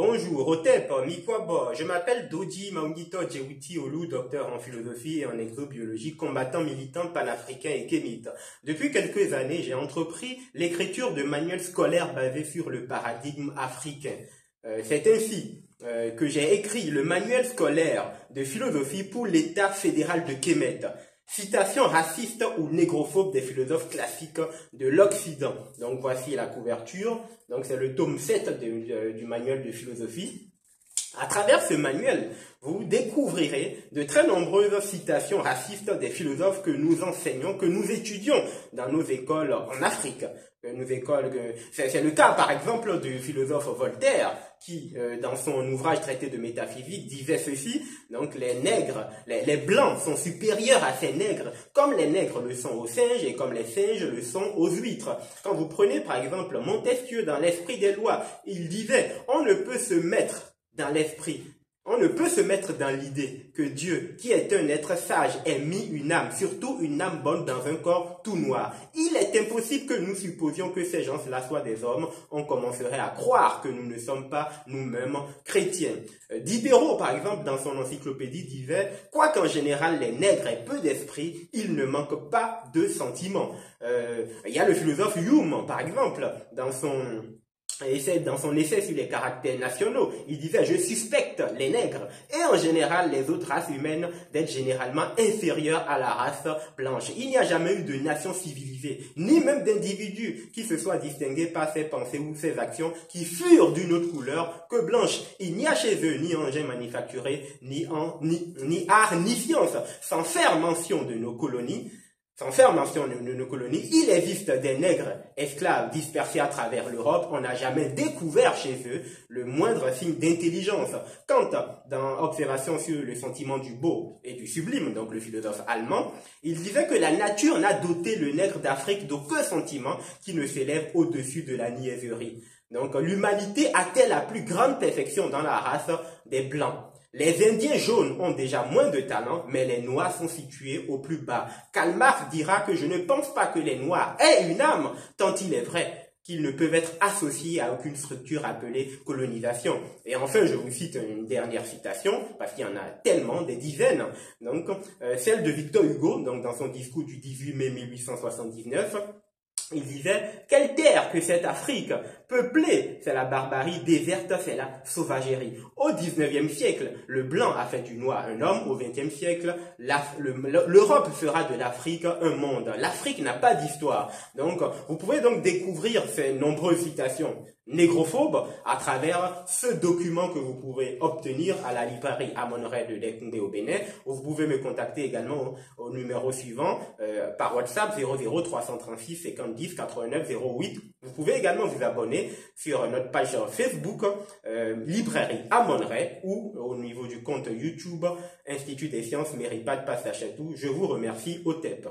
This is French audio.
Bonjour, Otep, Mikwabo. Je m'appelle Doji Maungito Djewiti Olu, docteur en philosophie et en exobiologie, combattant militant panafricain et kémite. Depuis quelques années, j'ai entrepris l'écriture de manuels scolaires basés sur le paradigme africain. C'est ainsi que j'ai écrit le manuel scolaire de philosophie pour l'État fédéral de Kemet. Citation raciste ou négrophobe des philosophes classiques de l'Occident. Donc voici la couverture. Donc c'est le tome 7 du manuel de philosophie. À travers ce manuel, vous découvrirez de très nombreuses citations racistes des philosophes que nous enseignons, que nous étudions dans nos écoles en Afrique. C'est le cas par exemple du philosophe Voltaire qui, dans son ouvrage traité de métaphysique, disait ceci, donc les nègres, les blancs sont supérieurs à ces nègres, comme les nègres le sont aux singes et comme les singes le sont aux huîtres. Quand vous prenez par exemple Montesquieu dans l'Esprit des lois, il disait, on ne peut se mettre dans l'esprit, on ne peut se mettre dans l'idée que Dieu, qui est un être sage, ait mis une âme, surtout une âme bonne dans un corps tout noir. Il est impossible que nous supposions que ces gens-là soient des hommes. On commencerait à croire que nous ne sommes pas nous-mêmes chrétiens. Diderot, par exemple, dans son encyclopédie, disait « Quoiqu'en général les nègres aient peu d'esprit, ils ne manquent pas de sentiments. » Il y a le philosophe Hume, par exemple, dans son essai sur les caractères nationaux, il disait « Je suspecte les nègres et en général les autres races humaines d'être généralement inférieures à la race blanche. Il n'y a jamais eu de nation civilisée, ni même d'individu qui se soit distingué par ses pensées ou ses actions qui furent d'une autre couleur que blanche. Il n'y a chez eux ni engins manufacturés, ni art, ni science. Sans faire mention de nos colonies, il existe des nègres esclaves dispersés à travers l'Europe. On n'a jamais découvert chez eux le moindre signe d'intelligence. Quant dans Observation sur le sentiment du beau et du sublime, donc le philosophe allemand, il disait que la nature n'a doté le nègre d'Afrique d'aucun sentiment qui ne s'élève au-dessus de la niaiserie. Donc l'humanité a-t-elle la plus grande perfection dans la race des Blancs? Les Indiens jaunes ont déjà moins de talent, mais les Noirs sont situés au plus bas. Karl Marx dira que je ne pense pas que les Noirs aient une âme, tant il est vrai qu'ils ne peuvent être associés à aucune structure appelée colonisation. Et enfin, je vous cite une dernière citation, parce qu'il y en a tellement, des dizaines. Donc, celle de Victor Hugo, donc dans son discours du 18 mai 1879, il disait, quelle terre que cette Afrique, peuplée, c'est la barbarie, déserte, c'est la sauvagerie. Au 19e siècle, le blanc a fait du noir un homme. Au 20e siècle, l'Europe fera de l'Afrique un monde. L'Afrique n'a pas d'histoire. Donc, vous pouvez donc découvrir ces nombreuses citations négrophobes à travers ce document que vous pouvez obtenir à la librairie Amonray de Dekoundé au Bénin. Vous pouvez me contacter également au numéro suivant par WhatsApp 00 336 50 89 08. Vous pouvez également vous abonner sur notre page Facebook librairie Amonray ou au niveau du compte YouTube Institut des sciences Méripade Passachatou. Je vous remercie, Otep.